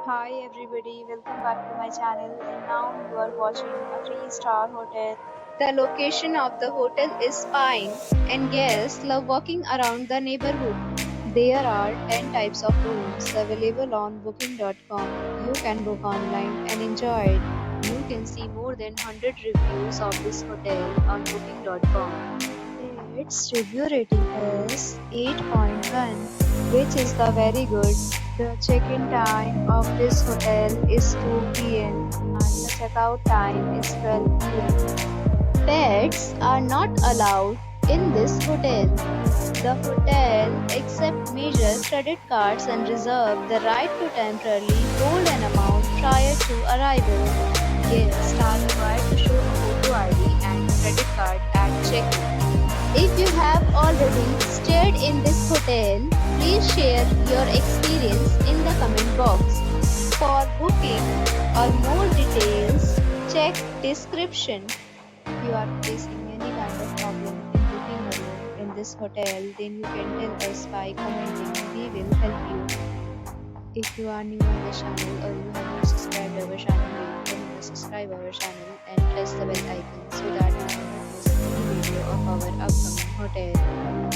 Hi everybody, welcome back to my channel and now you are watching a 3-star hotel. The location of the hotel is fine and guests love walking around the neighborhood. There are 10 types of rooms available on booking.com. You can book online and enjoy it. You can see more than 100 reviews of this hotel on booking.com. Its review rating is 8.1, which is the very good. The check-in time of this hotel is 2 p.m. and the checkout time is 12 p.m. Pets are not allowed in this hotel. The hotel accepts major credit cards and reserves the right to temporarily hold an amount prior to arrival. Guests are required to show a photo ID and credit card at check-in. If you have already stayed in this hotel, please share your experience in the comment box. For booking or more details, check description. If you are facing any kind of problem in booking a room in this hotel, then you can tell us by commenting. We will help you. If you are new on the channel or you have not subscribed our channel, then you must subscribe our channel and press the bell icon so that you do not miss any video of our upcoming hotel.